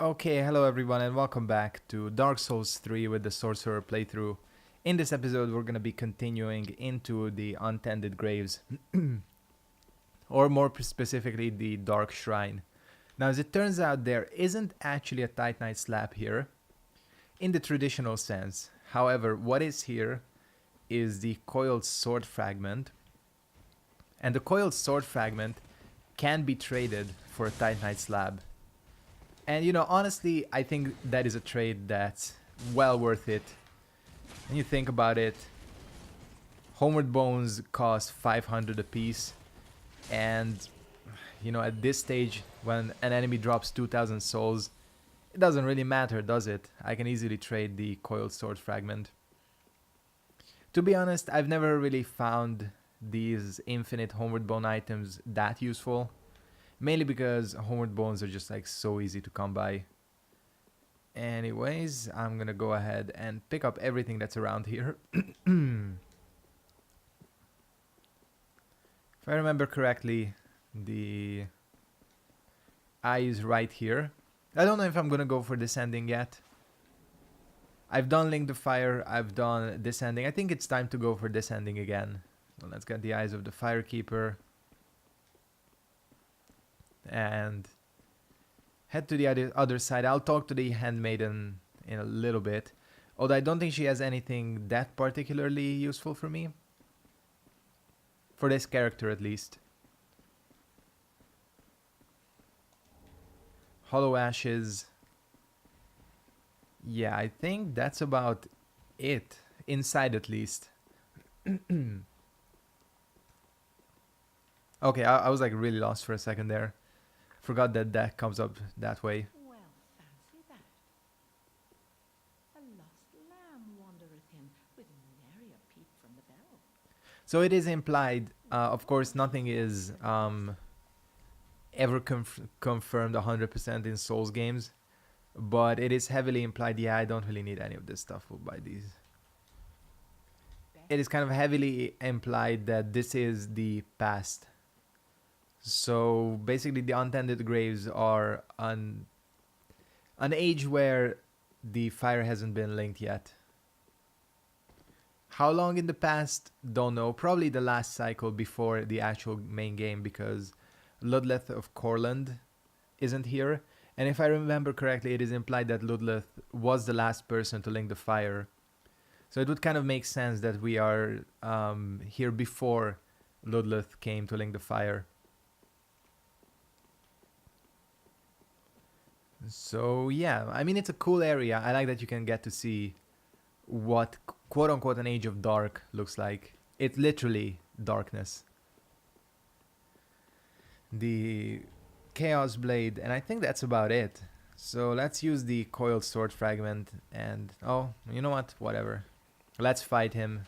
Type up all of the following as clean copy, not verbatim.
Okay, hello everyone and welcome back to Dark Souls 3 with the Sorcerer playthrough. In this episode we're going to be continuing into the Untended Graves, or more specifically the Dark Shrine. Now as it turns out there isn't actually a Titanite slab here, in the traditional sense. However, what is here is the coiled sword fragment, and the coiled sword fragment can be traded for a Titanite slab. And you know, honestly, I think that is a trade that's well worth it. When you think about it, Homeward Bones cost 500 apiece, and you know, at this stage, when an enemy drops 2000 souls, it doesn't really matter, does it? I can easily trade the coiled sword fragment. To be honest, I've never really found these infinite Homeward Bone items that useful. Mainly because Homeward Bones are just like so easy to come by. Anyways, I'm gonna go ahead and pick up everything that's around here. If I remember correctly, the eye is right here. I don't know if I'm gonna go for descending yet. I've done Link the Fire, I've done descending. I think it's time to go for descending again. So let's get the eyes of the Firekeeper. And head to the other side. I'll talk to the handmaiden in a little bit, although I don't think she has anything that particularly useful for me, for this character at least. Hollow Ashes. Yeah, I think that's about it, inside at least. Okay, I was like really lost for a second there. Forgot that that comes up that way. Well, fancy that. A lost lamb wandereth him, with nary a peep from the bell. So it is implied, of course nothing is ever confirmed 100% in Souls games, but it is heavily implied. Yeah, I don't really need any of this stuff. We'll buy these. It is kind of heavily implied that this is the past. So basically the Untended Graves are an age where the fire hasn't been linked yet. How long in the past? Don't know. Probably the last cycle before the actual main game, because Ludleth of Corland isn't here. And if I remember correctly, it is implied that Ludleth was the last person to link the fire. So it would kind of make sense that we are here before Ludleth came to link the fire. So yeah, I mean, it's a cool area. I like that you can get to see what quote-unquote an Age of Dark looks like. It's literally darkness. The Chaos Blade, and I think that's about it. So let's use the Coiled Sword Fragment and... oh, you know what? Whatever. Let's fight him.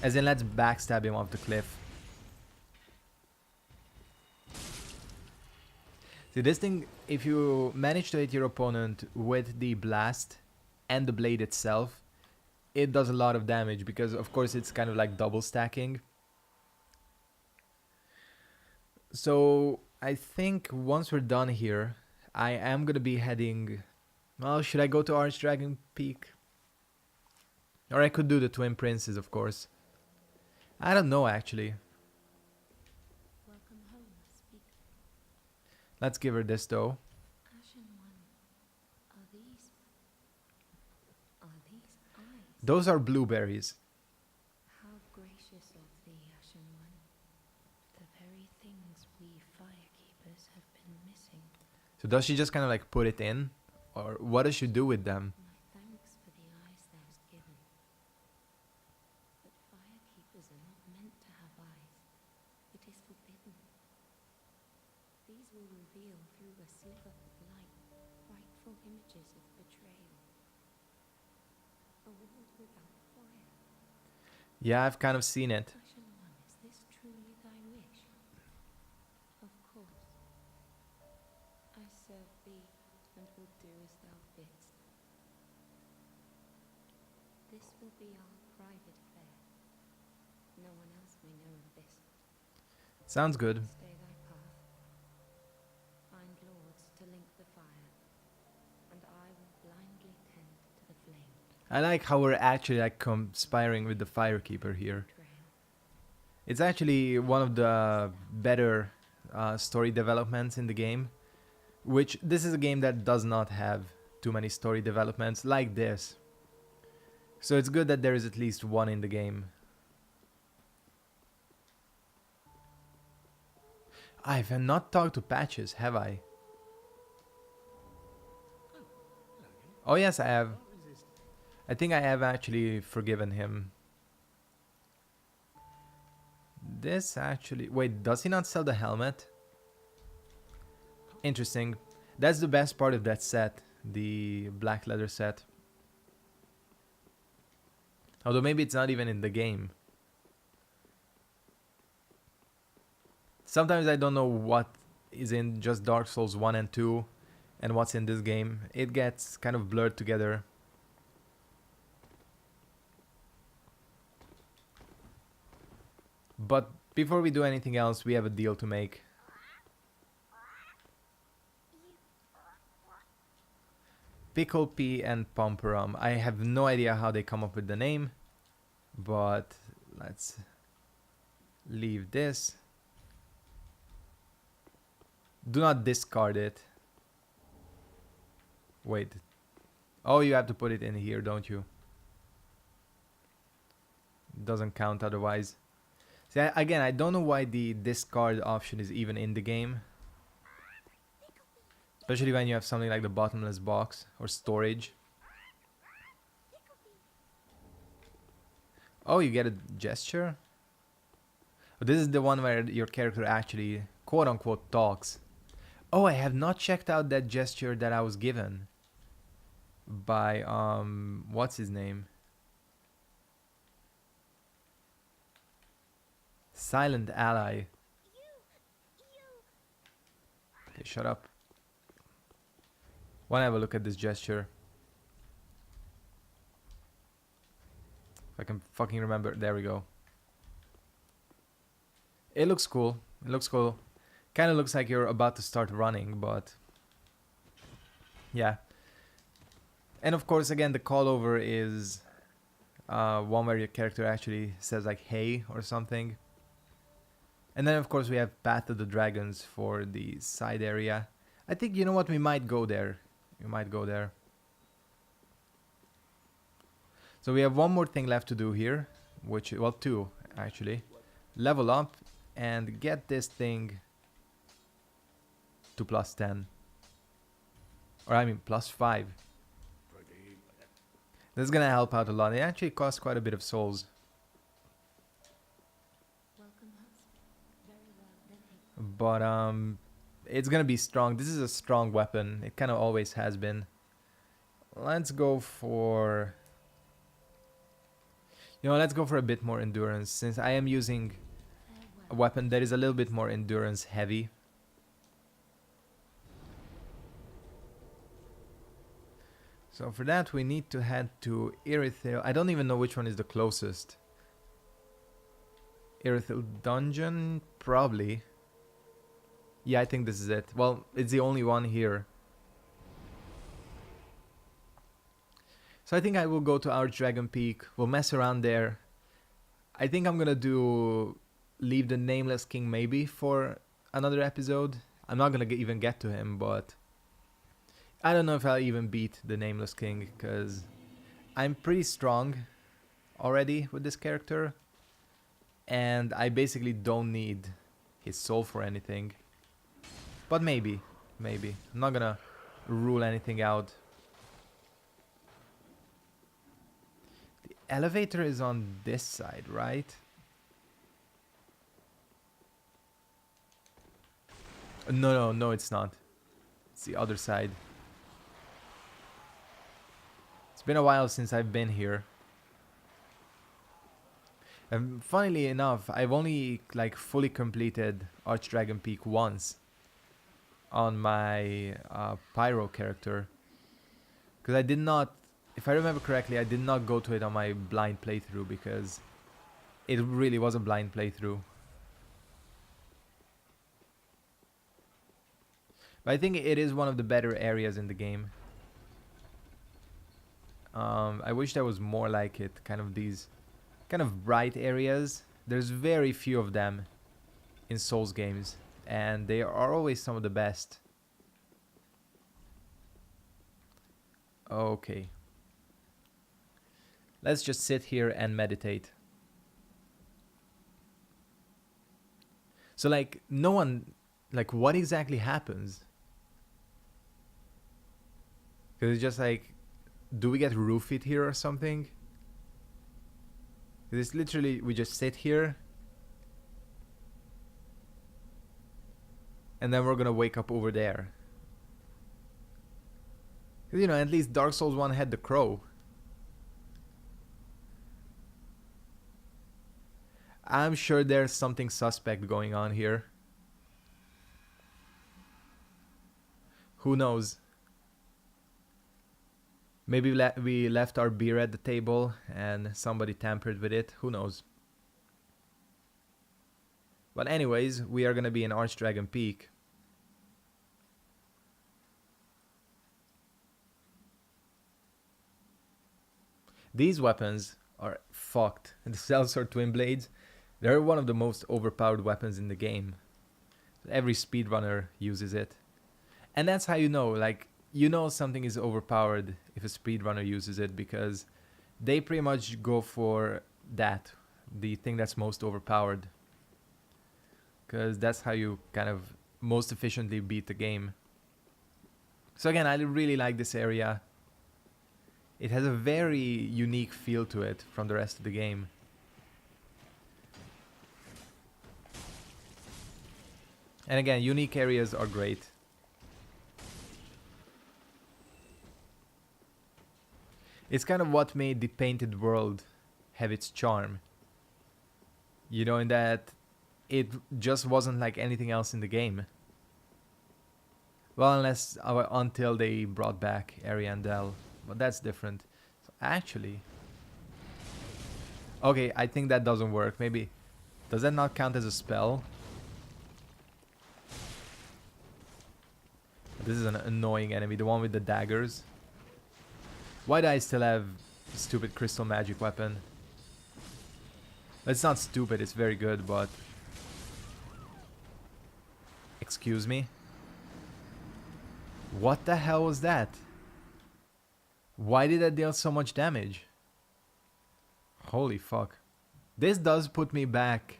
As in, let's backstab him off the cliff. See, this thing, if you manage to hit your opponent with the blast and the blade itself, it does a lot of damage because, of course, it's kind of like double stacking. So, I think once we're done here, I am going to be heading... well, should I go to Archdragon Peak? Or I could do the Twin Princes, of course. I don't know, actually. Welcome home, speak. Let's give her this, though. Ashen one, are these eyes? Those are blueberries. How gracious of thee, Ashen one. The very things we firekeepers have been missing. So does she just kind of like put it in? Or what does she do with them? My thanks for the eyes thou hast given. But firekeepers are not meant to have eyes. It is forbidden. These will reveal through a sliver of light frightful images of betrayal. A world without fire. Yeah, I've kind of seen it. Ashen one, is this truly thy wish? Of course. I serve thee and will do as thou bidst. This will be our private affair. No one else may know of this. Sounds good. Stay thy path. Find lords to link the fire, and I will blindly tend to the flame. I like how we're actually like conspiring with the Firekeeper here. Trail. It's actually one of the better story developments in the game, which this is a game that does not have too many story developments like this. So it's good that there is at least one in the game. I've not talked to Patches, have I? Oh yes, I have. I think I have actually forgiven him. This actually... Wait, does he not sell the helmet? Interesting. That's the best part of that set. The black leather set. Although maybe it's not even in the game. Sometimes I don't know what is in just Dark Souls 1 and 2 and what's in this game. It gets kind of blurred together. But before we do anything else, we have a deal to make. Pickle Pea and Pomperum. I have no idea how they come up with the name, but let's leave this. Do not discard it. Wait. Oh, you have to put it in here, don't you? Doesn't count otherwise. See, again, I don't know why the discard option is even in the game. Especially when you have something like the bottomless box or storage. Oh, you get a gesture? Oh, this is the one where your character actually quote-unquote talks. Oh, I have not checked out that gesture that I was given by, what's his name? Silent Ally. Okay, shut up. Wanna have a look at this gesture. If I can fucking remember. There we go. It looks cool. It looks cool. Kinda looks like you're about to start running, but... yeah. And of course, again, the call over is one where your character actually says like, hey, or something. And then of course we have Path of the Dragons for the side area. I think, you know what, we might go there. We might go there. So we have one more thing left to do here, which, well, two actually. Level up and get this thing to +10. Or I mean +5. This is gonna help out a lot. It actually costs quite a bit of souls. But it's gonna be strong. This is a strong weapon. It kind of always has been. Let's go for... you know, let's go for a bit more endurance, since I am using a weapon that is a little bit more endurance heavy. So for that we need to head to Irithyll. I don't even know which one is the closest. Irithyll Dungeon? Probably. Yeah, I think this is it. Well, it's the only one here. So I think I will go to Archdragon Peak. We'll mess around there. I think I'm gonna leave the Nameless King maybe for another episode. I'm not gonna even get to him, but I don't know if I'll even beat the Nameless King, because I'm pretty strong already with this character. And I basically don't need his soul for anything. But maybe. I'm not gonna rule anything out. The elevator is on this side, right? No, it's not. It's the other side. It's been a while since I've been here. And funnily enough, I've only like fully completed Archdragon Peak once on my Pyro character, because I did not, if I remember correctly, I did not go to it on my blind playthrough, because it really was a blind playthrough. But I think it is one of the better areas in the game. I wish there was more like it. Kind of these kind of bright areas. There's very few of them in Souls games, and they are always some of the best. Okay. Let's just sit here and meditate. So like no one, like what exactly happens? Because it's just like, do we get roofied here or something? It's literally, we just sit here and then we're gonna wake up over there. Because, you know, at least Dark Souls 1 had the crow. I'm sure there's something suspect going on here. Who knows? Maybe we left our beer at the table and somebody tampered with it. Who knows? But anyways, we are gonna be in Archdragon Peak. These weapons are fucked. The Sellsword Twin Blades, they're one of the most overpowered weapons in the game. Every speedrunner uses it. And that's how you know, like, you know something is overpowered if a speedrunner uses it, because they pretty much go for that, the thing that's most overpowered. Because that's how you kind of most efficiently beat the game. So again, I really like this area. It has a very unique feel to it from the rest of the game. And again, unique areas are great. It's kind of what made the painted world have its charm. You know, in that it just wasn't like anything else in the game. Well, until they brought back Ariandel. But that's different. So actually... Okay, I think that doesn't work. Maybe... Does that not count as a spell? This is an annoying enemy. The one with the daggers. Why do I still have a stupid crystal magic weapon? It's not stupid, it's very good, but... Excuse me? What the hell was that? Why did that deal so much damage? Holy fuck. This does put me back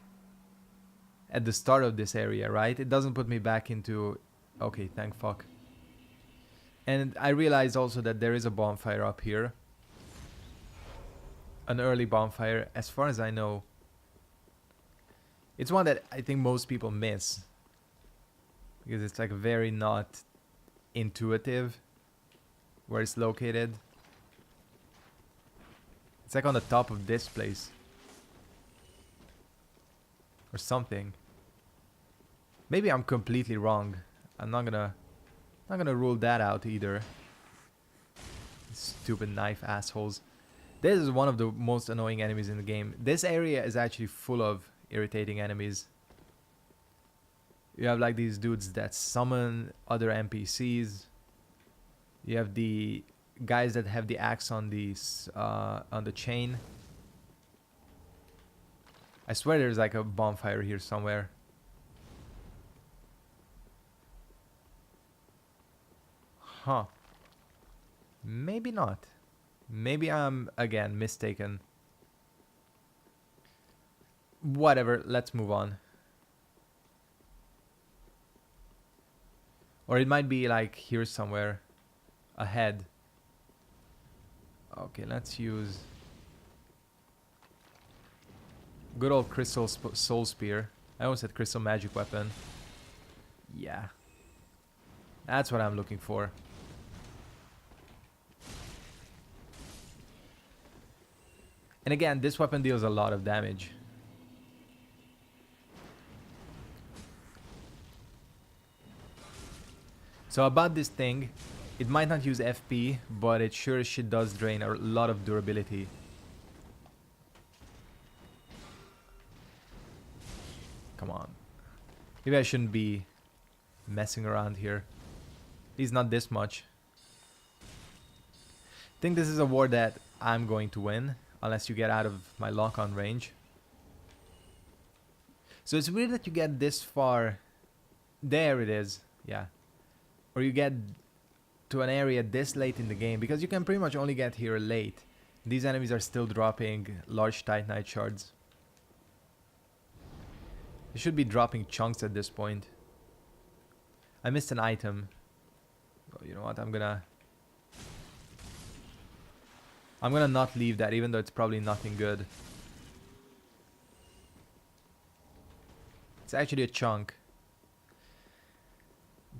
at the start of this area, right? It doesn't put me back into... Okay, thank fuck. And I realized also that there is a bonfire up here. An early bonfire, as far as I know. It's one that I think most people miss. Because it's like very not intuitive where it's located. It's like on the top of this place. Or something. Maybe I'm completely wrong. I'm not gonna rule that out either. Stupid knife assholes. This is one of the most annoying enemies in the game. This area is actually full of irritating enemies. You have like these dudes that summon other NPCs. You have the guys that have the axe on the chain. I swear there's like a bonfire here somewhere. Huh. Maybe not. Maybe I'm, again, mistaken. Whatever, let's move on. Or it might be like here somewhere. Ahead. Okay, let's use... Good old Crystal Soul Spear. I almost said Crystal Magic Weapon. Yeah. That's what I'm looking for. And again, this weapon deals a lot of damage. So about this thing, it might not use FP, but it sure as shit does drain a lot of durability. Come on. Maybe I shouldn't be messing around here. At least not this much. I think this is a war that I'm going to win, unless you get out of my lock-on range. So it's weird that you get this far. There it is, yeah. Or you get to an area this late in the game, because you can pretty much only get here late. These enemies are still dropping large Titanite shards. They should be dropping chunks at this point. I missed an item. Oh, you know what, I'm gonna not leave that, even though it's probably nothing good. It's actually a chunk.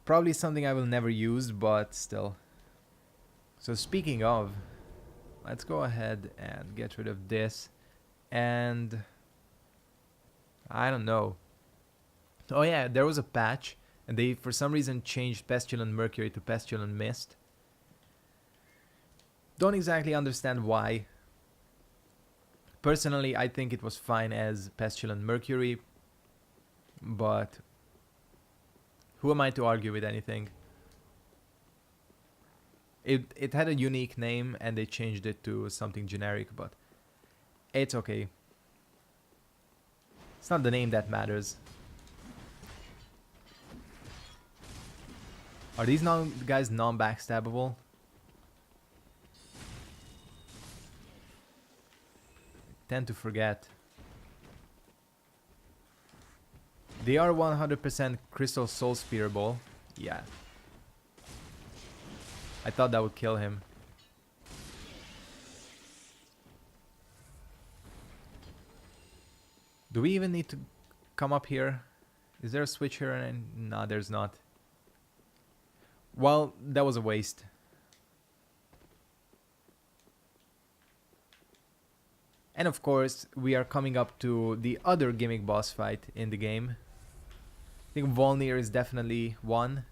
Probably something I will never use, but still. So speaking of, let's go ahead and get rid of this. And I don't know. Oh yeah, there was a patch, and they for some reason changed Pestilent Mercury to Pestilent Mist. Don't exactly understand why. Personally, I think it was fine as Pestilent Mercury, but who am I to argue with anything? It had a unique name and they changed it to something generic, but it's okay. It's not the name that matters. Are these guys non-backstabbable? Tend to forget. They are 100% Crystal Soul Spearable. Yeah. I thought that would kill him. Do we even need to come up here? Is there a switch here? No, there's not. Well, that was a waste. And of course, we are coming up to the other gimmick boss fight in the game. I think Volnir is definitely one,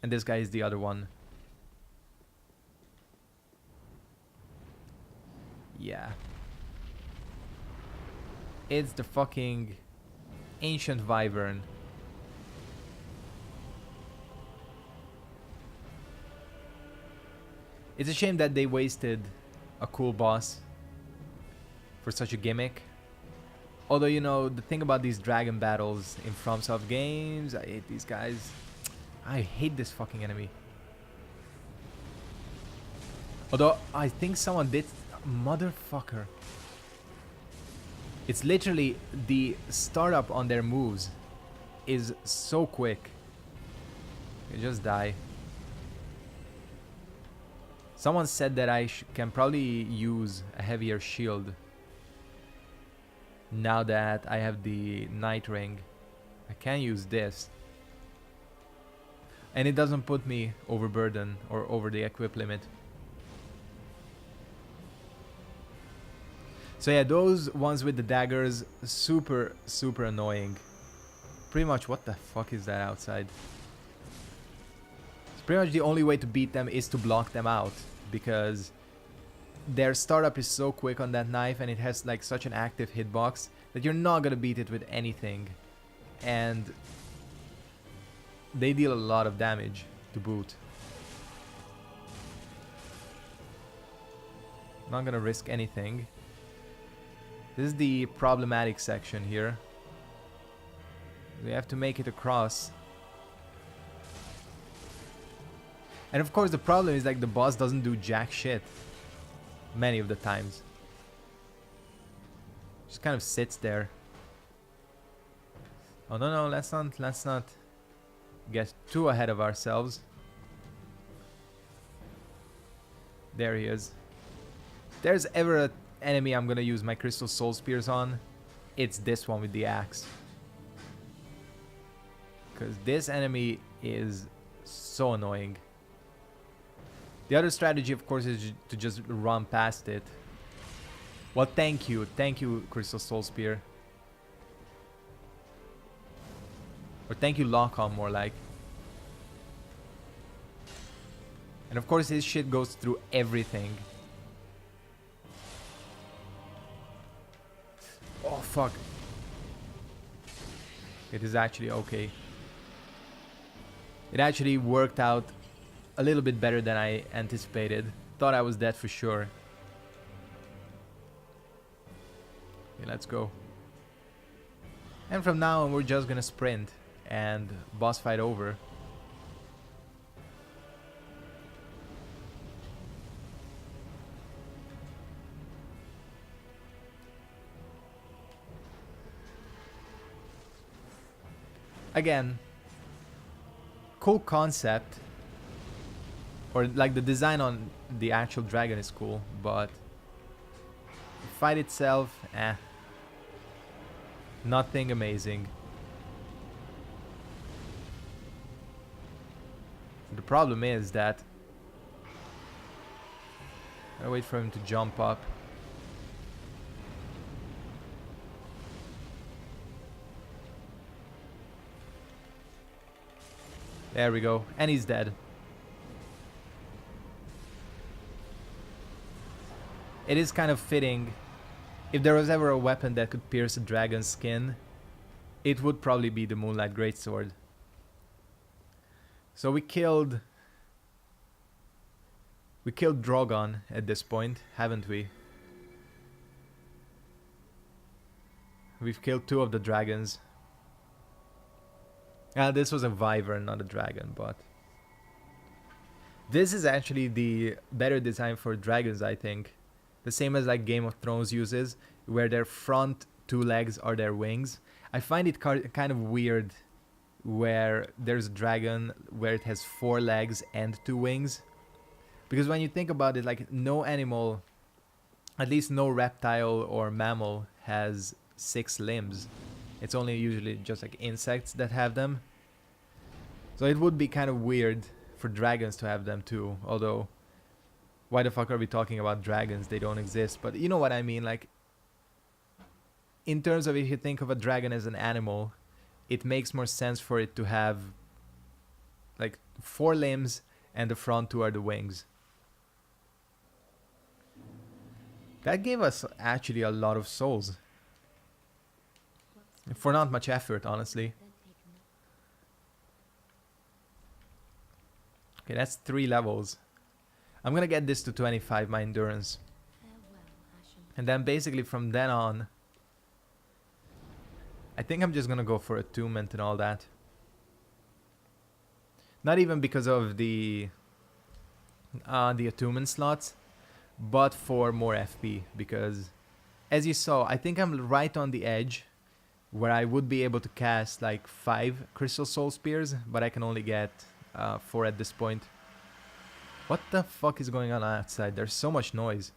and this guy is the other one. Yeah. It's the fucking ancient Wyvern. It's a shame that they wasted a cool boss for such a gimmick. Although, you know, the thing about these dragon battles in FromSoft games, I hate these guys. I hate this fucking enemy. Although, I think someone did... Motherfucker. It's literally the startup on their moves is so quick. You just die. Someone said that I can probably use a heavier shield now that I have the Night Ring. I can use this. And it doesn't put me overburden or over the equip limit. So yeah, those ones with the daggers, super annoying. Pretty much, what the fuck is that outside? It's pretty much the only way to beat them is to block them out, because their startup is so quick on that knife and it has like such an active hitbox that you're not gonna beat it with anything. And they deal a lot of damage to boot. Not gonna risk anything. This is the problematic section here. We have to make it across. And of course the problem is like the boss doesn't do jack shit. Many of the times. Just kind of sits there. Oh no, let's not get too ahead of ourselves. There he is. If there's ever an enemy I'm gonna use my Crystal Soul Spears on, it's this one with the axe. Because this enemy is so annoying. The other strategy, of course, is to just run past it. Well, thank you, Crystal Soul Spear. Or thank you, Lock-On, more like. And of course, his shit goes through everything. Oh, fuck. It is actually okay. It actually worked out a little bit better than I anticipated. Thought I was dead for sure. Okay, let's go. And from now on, we're just gonna sprint and boss fight over. Again, cool concept, or like the design on the actual dragon is cool, but the fight itself, nothing amazing. The problem is that I wait for him to jump up. There we go, and he's dead. It is kind of fitting. If there was ever a weapon that could pierce a dragon's skin, it would probably be the Moonlight Greatsword. So we killed Drogon at this point, haven't we? We've killed 2 of the dragons. This was a Wyvern, not a dragon, but this is actually the better design for dragons, I think. The same as like Game of Thrones uses, where their front 2 legs are their wings. I find it kind of weird where there's a dragon where it has 4 legs and 2 wings. Because when you think about it, like no animal, at least no reptile or mammal, has 6 limbs. It's only usually just like insects that have them. So it would be kind of weird for dragons to have them too. Although, why the fuck are we talking about dragons? They don't exist. But you know what I mean? Like, in terms of if you think of a dragon as an animal, it makes more sense for it to have like 4 limbs and the front 2 are the wings. That gave us actually a lot of souls. For not much effort, honestly. Okay, that's 3 levels. I'm gonna get this to 25, my endurance. And then basically from then on, I think I'm just gonna go for attunement and all that. Not even because of the attunement slots, but for more FP. Because, as you saw, I think I'm right on the edge where I would be able to cast like 5 Crystal Soul Spears, but I can only get 4 at this point. What the fuck is going on outside? There's so much noise.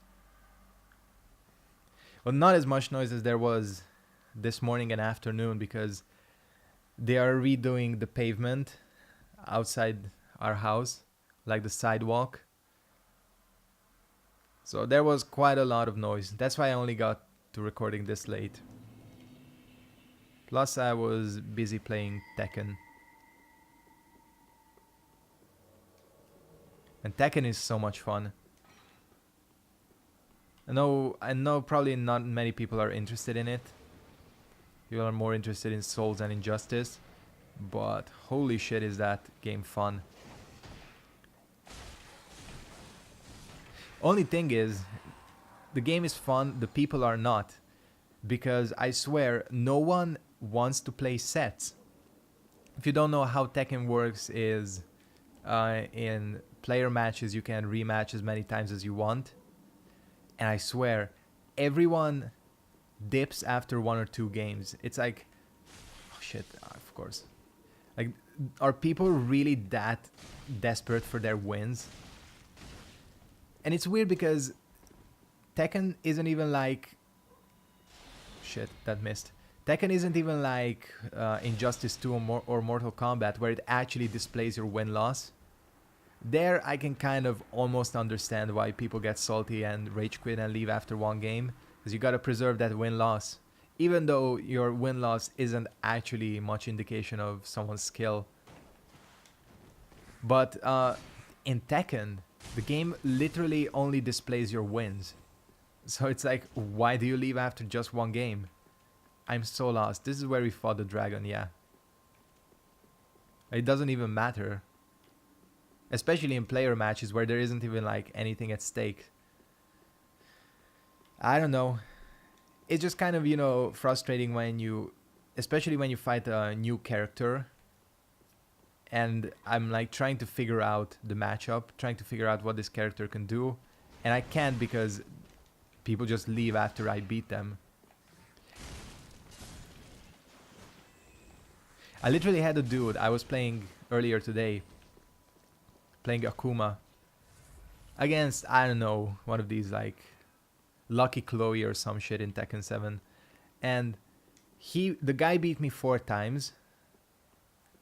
Well, not as much noise as there was this morning and afternoon, because they are redoing the pavement outside our house, like the sidewalk. So there was quite a lot of noise. That's why I only got to recording this late. Plus I was busy playing Tekken. And Tekken is so much fun. I know probably not many people are interested in it. People are more interested in Souls and Injustice. But holy shit, is that game fun. Only thing is, the game is fun, the people are not. Because I swear, no one wants to play sets. If you don't know how Tekken works is, in player matches you can rematch as many times as you want. And I swear, everyone dips after 1 or 2 games. It's like, oh shit, of course. Like, are people really that desperate for their wins? And it's weird because Tekken isn't even like... Shit, that missed. Tekken isn't even like Injustice 2 or Mortal Kombat, where it actually displays your win-loss. There I can kind of almost understand why people get salty and rage quit and leave after 1 game. Because you gotta preserve that win-loss. Even though your win-loss isn't actually much indication of someone's skill. But in Tekken, the game literally only displays your wins. So it's like, why do you leave after just 1 game? I'm so lost. This is where we fought the dragon, yeah. It doesn't even matter. especially in player matches where there isn't even like anything at stake. I don't know. It's just kind of, you know, frustrating when you, especially when you fight a new character, and I'm like trying to figure out the matchup, trying to figure out what this character can do, and I can't because people just leave after I beat them. I literally had a dude I was playing earlier today, playing Akuma, against, I don't know, one of these like Lucky Chloe or some shit in Tekken 7. And the guy beat me 4 times.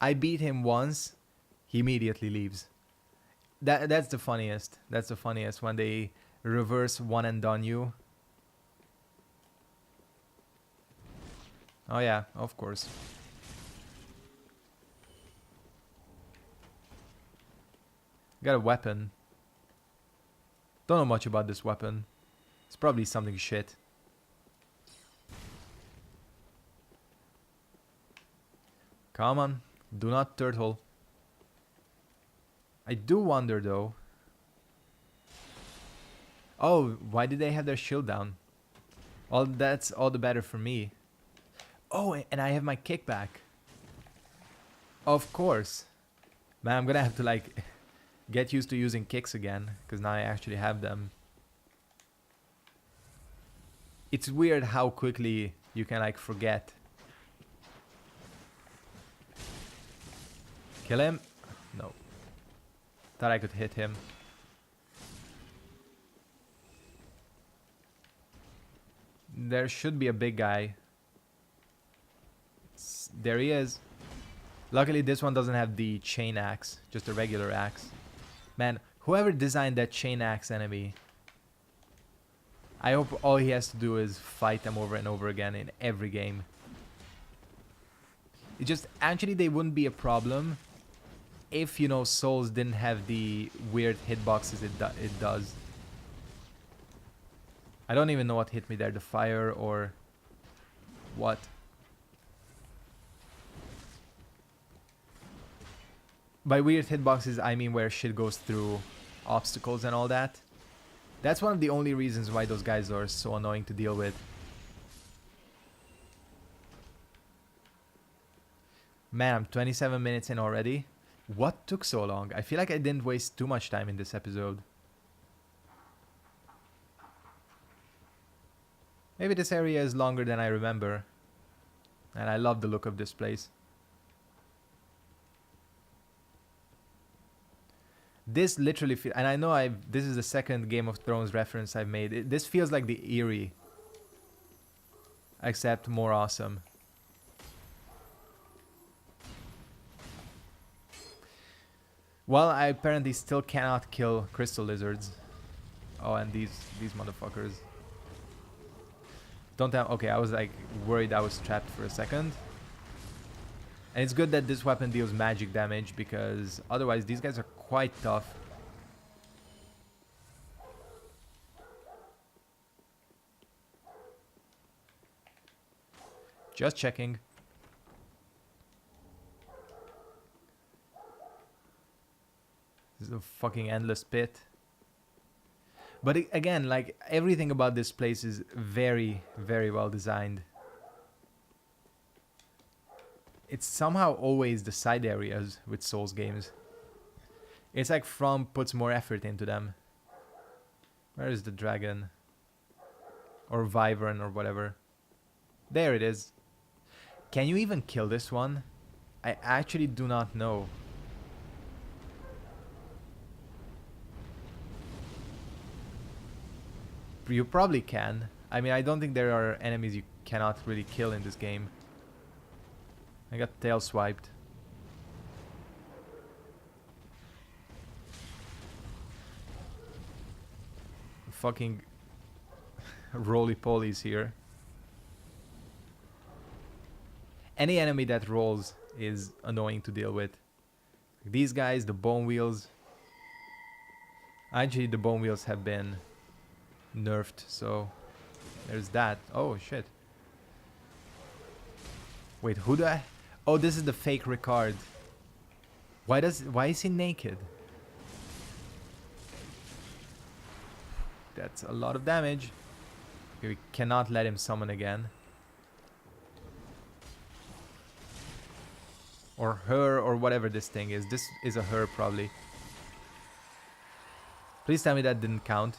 I beat him once, he immediately leaves. That's the funniest. That's the funniest when they reverse one and done you. Oh yeah, of course. Got a weapon. Don't know much about this weapon. It's probably something shit. Come on, do not turtle. I do wonder though. Oh, why did they have their shield down? Well, that's all the better for me. Oh, and I have my kickback. Of course. Man, I'm gonna have to like get used to using kicks again, because now I actually have them. It's weird how quickly you can like forget. Kill him? No. Thought I could hit him. There should be a big guy. There he is. Luckily this one doesn't have the chain axe, just a regular axe. Man, whoever designed that chain axe enemy, I hope all he has to do is fight them over and over again in every game. It just, actually they wouldn't be a problem if, you know, Souls didn't have the weird hitboxes it does. I don't even know what hit me there, the fire or what. By weird hitboxes, I mean where shit goes through obstacles and all that. That's one of the only reasons why those guys are so annoying to deal with. Man, I'm 27 minutes in already. What took so long? I feel like I didn't waste too much time in this episode. Maybe this area is longer than I remember. And I love the look of this place. This literally feels, and I know this is the second Game of Thrones reference I've made. This feels like the Eyrie, except more awesome. Well, I apparently still cannot kill crystal lizards. Oh, and these motherfuckers. Don't tell. Okay, I was like worried I was trapped for a second. And it's good that this weapon deals magic damage, because otherwise these guys are quite tough. Just checking. This is a fucking endless pit. But again, like, everything about this place is very, very well designed. It's somehow always the side areas with Souls games. It's like From puts more effort into them. Where is the dragon? Or Wyvern or whatever. There it is. Can you even kill this one? I actually do not know. You probably can. I mean, I don't think there are enemies you cannot really kill in this game. I got tail swiped. Fucking roly-polies here. Any enemy that rolls is annoying to deal with. These guys, the bone wheels. Actually, the bone wheels have been nerfed, so there's that. Oh shit. Wait, who the... Oh, this is the fake Ricard. Why is he naked? That's a lot of damage. Okay, we cannot let him summon again. Or her, or whatever this thing is. This is a her, probably. Please tell me that didn't count.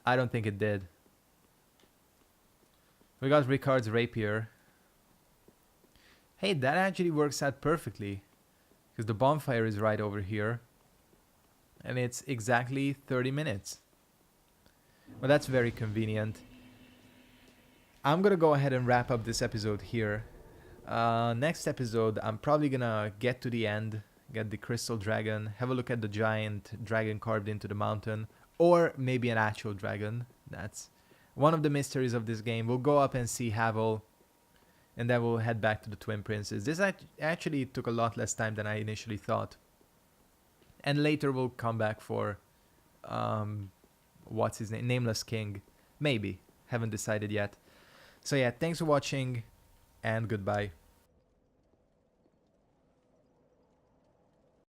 I don't think it did. We got Ricard's rapier. Hey, that actually works out perfectly. Because the bonfire is right over here. And it's exactly 30 minutes. Well, that's very convenient. I'm gonna go ahead and wrap up this episode here. Next episode, I'm probably gonna get to the end, get the crystal dragon, have a look at the giant dragon carved into the mountain, or maybe an actual dragon. That's one of the mysteries of this game. We'll go up and see Havel, and then we'll head back to the Twin Princes. This actually took a lot less time than I initially thought. And later we'll come back for, what's his name? Nameless King. Maybe. Haven't decided yet. So yeah, thanks for watching, and goodbye.